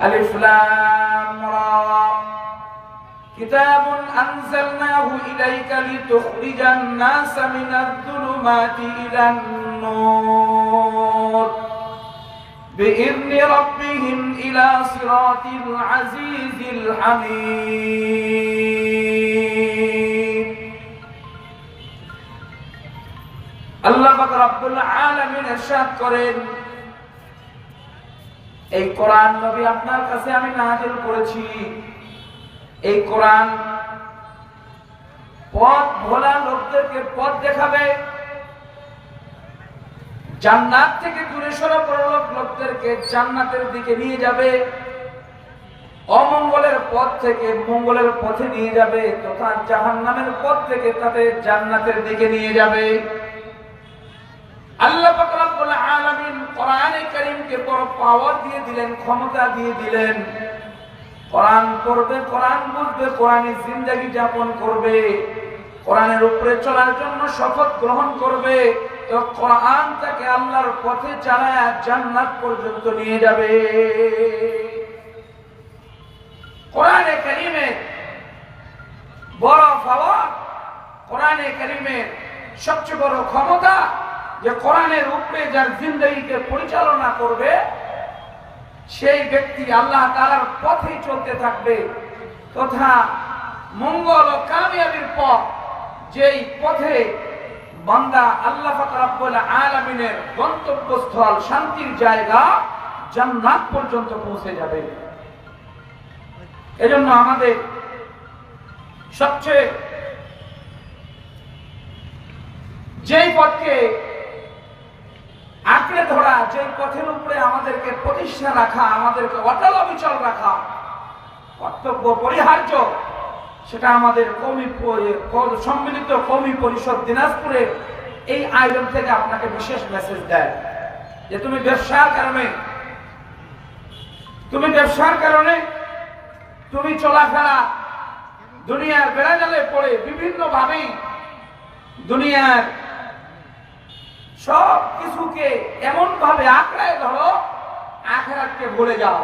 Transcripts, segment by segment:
ألف لام را كتاب أنزلناه إليك لتخرج الناس من الظلمات إلى النور بإذن ربهم إلى صراط العزيز الحميد الله رب العالمين ارشاد করেন এই কোরআন নবী আপনার কাছে আমি নাযিল করেছি এই কোরআন পথ ভোলা লোকদেরকে পথ দেখাবে জান্নাত থেকে দূরে সরে পড়া লোকদেরকে জান্নাতের দিকে নিয়ে যাবে অমঙ্গলের পথ থেকে মঙ্গলের পথে নিয়ে যাবে তথা জাহান্নামের পথ থেকে তাদের জান্নাতের দিকে নিয়ে যাবে আল্লাহ পাক রব্বুল আলামিন কোরআনে কারীমকে বড় পাওয়ার দিয়ে দিলেন ক্ষমতা দিয়ে দিলেন কোরআন পড়বে কোরআন বুঝবে কোরআনের জিন্দেগি যাপন করবে কোরআনের উপরে চলার জন্য শপথ গ্রহণ করবে তো কোরআন তাকে আল্লাহর পথে চালায় জান্নাত পর্যন্ত নিয়ে যাবে কোরআনে কারীমে বড় পাওয়ার কোরআনে কারীমে সবচেয়ে বড় ক্ষমতা যে কোরআনের উপরে যার জিন্দেগিকে পরিচালনা করবে সেই ব্যক্তি আল্লাহ তাআলার পথেই চলতে থাকবে তথা মঙ্গল ও কামিয়াবির পথ যেই পথে বান্দা আল্লাহ পাক রব্বুল আলামিনের গন্তব্যস্থল শান্তির জায়গা জান্নাত পর্যন্ত পৌঁছে যাবে এজন্য আমাদের সবচেয়ে যেই পথকে আঁকড়ে ধরা যে পথের উপরে আমাদেরকে প্রতিষ্ঠা রাখা আমাদেরকে অটল অবিচল রাখা কর্তব্য পরিহার্য সেটা আমাদের সম্মিলিত কওমি পরিষদ দিনাজপুরের এই আয়োজন থেকে আপনাকে বিশেষ মেসেজ দেয় যে তুমি ব্যবসার কারণে তুমি চলাফেরা দুনিয়ার বেড়াজালে পড়ে বিভিন্ন ভাবে দুনিয়ার সব কিছুকে এমন ভাবে আঁকড়ায় ধরো আখিরাতকে ভুলে যাও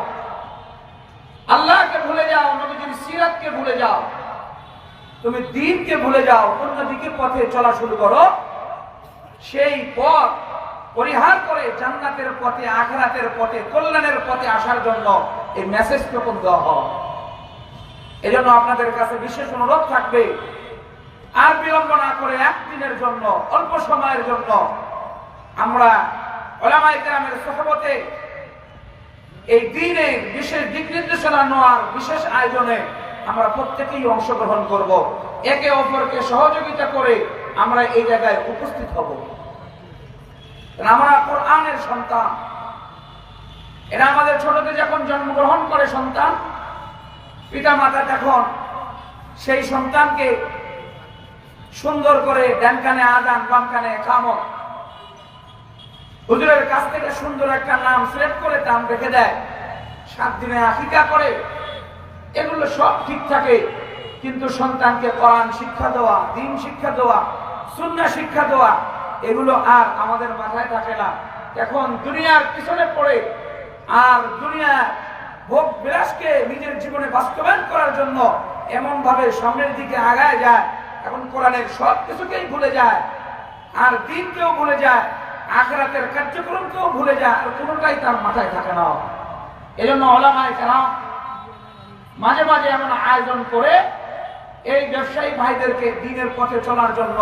আল্লাহকে ভুলে যাও নবীজির সিরাতকে ভুলে যাও তুমি দ্বীনকে ভুলে যাও অন্যদিকে পথে চলা শুরু করো সেই পথ পরিহার করে জান্নাতের পথে আখিরাতের পথে কল্যাণের পথে আসার জন্য এই মেসেজ তখন দেওয়া হয় এজন্য আপনাদের কাছে বিশেষ অনুরোধ থাকবে আর বিলম্ব না করে একদিনের জন্য অল্প সময়ের জন্য আমরা উলামায়ে কেরামের সুহবতে এই দ্বীনের বিশেষ দিক নির্দেশনা নেওয়ার বিশেষ আয়োজনে আমরা প্রত্যেকেই অংশগ্রহণ করব একে অপরকে সহযোগিতা করে আমরা এই জায়গায় উপস্থিত হব আমরা কোরআনের সন্তান এরা আমাদের ছোটতে যখন জন্মগ্রহণ করে সন্তান পিতা মাতা তখন সেই সন্তানকে সুন্দর করে ডান কানে আযান বাম কানে ইকামত হুজুরের কাছ থেকে সুন্দর একটা নাম সিলেক্ট করে নাম রেখে দেয় 7 দিনে আকিকা করে এগুলো সব ঠিক থাকে কিন্তু সন্তানকে কোরআন শিক্ষা দেওয়া দ্বীন শিক্ষা দেওয়া সুন্নাহ শিক্ষা দেওয়া এগুলো আর আমাদের মাথায় থাকে না এখন দুনিয়ার পিছনে পড়ে আর দুনিয়ার ভোগ বিলাসকে নিজের জীবনে বাস্তবায়ন করার জন্য এমন ভাবে সামনের দিকে আগায় যায় এখন কোরআনের সব কিছুকেই ভুলে যায় আর দ্বীনকেও ভুলে যায় আখিরাতের কার্যক্রমকেও ভুলে যায় আর কোনোটাই তার মাথায় থাকে না এজন্য উলামায়ে কেরাম মাঝে মাঝে এমন আয়োজন করে এই ব্যবসায়ী ভাইদেরকে দ্বীনের পথে চলার জন্য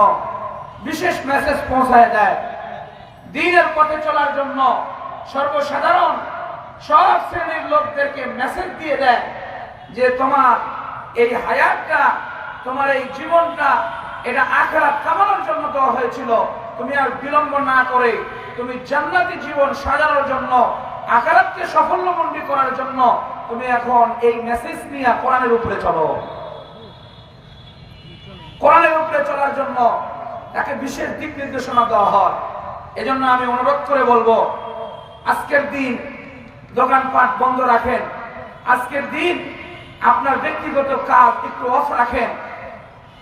বিশেষ মেসেজ পৌঁছায় দেয় দ্বীনের পথে চলার জন্য সর্বসাধারণ সব শ্রেণীর লোকদেরকে মেসেজ দিয়ে দেয় যে তোমার এই হায়াতটা তোমার এই জীবনটা এটা আখিরাত কামানোর জন্য দেওয়া হয়েছিল তুমি আর বিলম্ব না করে তুমি জান্নাতি জীবন সাজানোর জন্য আখিরাতকে সাফল্যমণ্ডিত করার জন্য তুমি এখন এই মেসেজ নিয়ে কোরআনের উপরে চলো কোরআনের উপরে চলার জন্য তাকে বিশেষ দিক নির্দেশনা দেওয়া হয় এজন্য আমি অনুরোধ করে বলবো আজকের দিন দোকানপাট বন্ধ রাখেন আজকের দিন আপনার ব্যক্তিগত কাজ একটু অফ রাখেন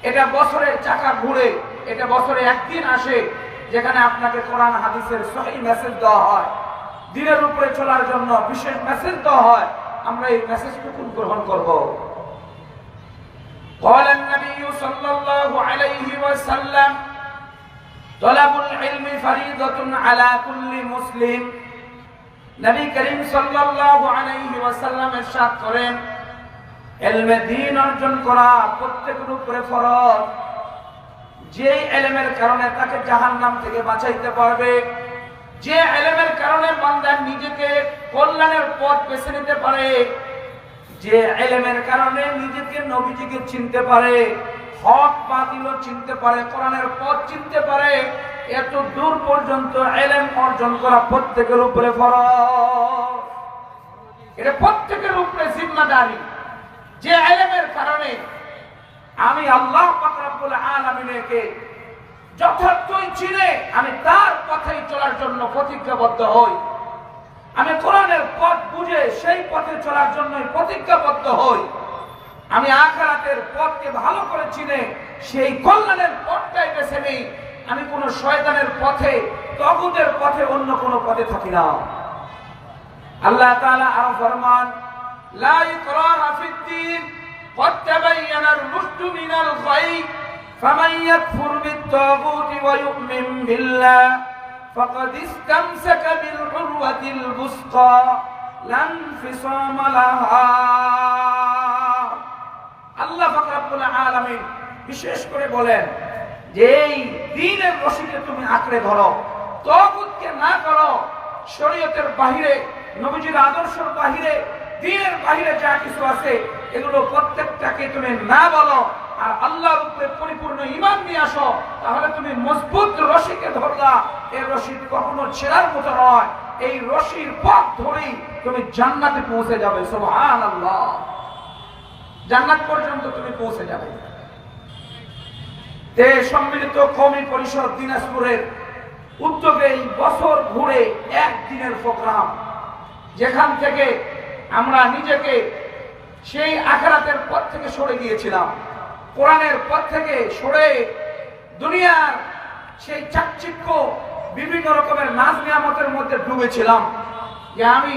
এটা বছরের চাকা ঘুরে এটা বছরে একদিন আসে যেখানে আপনাকে কোরআন হাদিসের সহিহ মেসেজ দেওয়া হয় দ্বীনের উপরে চলার জন্য বিশেষ মেসেজ দেওয়া হয় আমরা এই মেসেজটুকু গ্রহণ করব। قال النبي صلى الله عليه وسلم طلب العلم فريضة على كل مسلم। নবী করিম সাল্লাল্লাহু আলাইহি ওয়াসাল্লাম ইরশাদ করেন, ইলমে দ্বীন অর্জন করা প্রত্যেকের উপরে ফরজ। যে ইলমের কারণে তাকে জাহান্নাম থেকে বাঁচাইতে পারবে, যে ইলমের কারণে বান্দা নিজেকে কল্যাণের পথ বেছে নিতে পারে, যে ইলমের কারণে নিজেকে নবীজিকে চিনতে পারে, হক বাতিল চিনতে পারে, কোরআনের পথ চিনতে পারে, এত দূর পর্যন্ত ইলম অর্জন করা প্রত্যেকের উপরে ফরজ। এটা প্রত্যেকের উপরে জিম্মাদারি। যে ইলমের কারণে আমি আল্লাহ পাক রব্বুল আলামিনকে যথার্থই চিনে আমি তার পথেই চলার জন্য প্রতিজ্ঞাবদ্ধ হই, আমি কোরআনের পথ বুঝে সেই পথে চলার জন্য প্রতিজ্ঞাবদ্ধ হই, আমি আখিরাতের পথকে ভালো করে চিনে সেই কল্যাণের পথটাই বেছে নিই, আমি কোন শয়তানের পথে, তাগুতের পথে, অন্য কোন পথে থাকি না। আল্লাহ তাআলা আরো ফরমান, লা ইকরাহা ফিদ-দীন ক্বাদ তাবায়্যানার রুশদু মিনাল গাই ফামান ইয়াকফুর বিত-তাগুতি ওয়া ইউমিন বিল্লাহ ফাকাদ ইসতামসাকা বিল উরওয়াতিল বুসকা লা ইনফিসামা লাহা। আল্লাহ পাক রব্বুল আলামিন বিশেষ করে বলেন যে এই দ্বীনের রশিকে তুমি আঁকড়ে ধরো, তাগুতকে না করো, শরীয়তের বাহিরে, নবীজির আদর্শের বাহিরে, দ্বীনের বাহিরে যা কিছু আছে এগুলো প্রত্যেকটাকে তুমি না বলো, আর আল্লাহর উপরে পরিপূর্ণ ঈমান নিয়ে আসো, তাহলে তুমি মজবুত রশিকে ধরলা। এই রশি কখনো ছেঁড়ার মতো নয়, এই রশির পথ ধরেই তুমি জান্নাতে পৌঁছে যাবে। সুবহানাল্লাহ, জান্নাত পর্যন্ত তুমি পৌঁছে যাবে। সম্মিলিত কওমি পরিষদ দিনাজপুরের উদ্যোগে এই বছর ঘুরে একদিনের প্রোগ্রাম, যেখান থেকে আমরা নিজেকে সেই আখিরাতের পথ থেকে সরে গিয়েছিলাম, কোরআনের পথ থেকে সরে দুনিয়ার সেই চাকচিক্য বিভিন্ন রকমের নাজ নিয়ামতের মধ্যে ডুবেছিলাম, যে আমি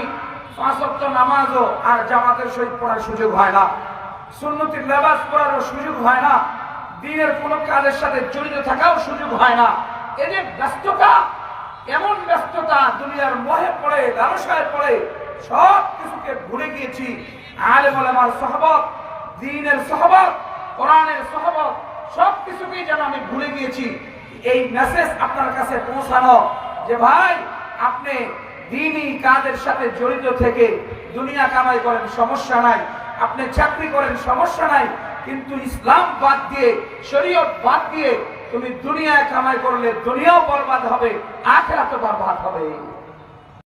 5 ওয়াক্ত নামাজও আর জামাতের সহিত পড়ার সুযোগ হয় না, সুন্নতের লেবাস পরারও সুযোগ হয় না, দ্বীনের কোন কাজের সাথে জড়িত থাকাও সুযোগ হয় না। এদের ব্যস্ততা, এমন ব্যস্ততা, দুনিয়ার মোহে পড়ে, লালসায় পড়ে সব কিছুকে ভুলে গিয়েছি। আলেম ওলামার সহবত, দ্বীনের সহবত, কোরআনের সহবত, সব কিছুকেই যেন আমি ভুলে গিয়েছি। এই মেসেজ আপনার কাছে পৌঁছানো যে ভাই, আপনি দ্বীনি কাজের সাথে জড়িত থেকে দুনিয়া কামাই করেন, সমস্যা নাই, আপনি চাকরি করেন, সমস্যা নাই, কিন্তু ইসলাম বাদ দিয়ে, শরীয়ত বাদ দিয়ে তুমি দুনিয়া কামাই করলে দুনিয়াও বরবাদ হবে, আখিরাতও বরবাদ হবে।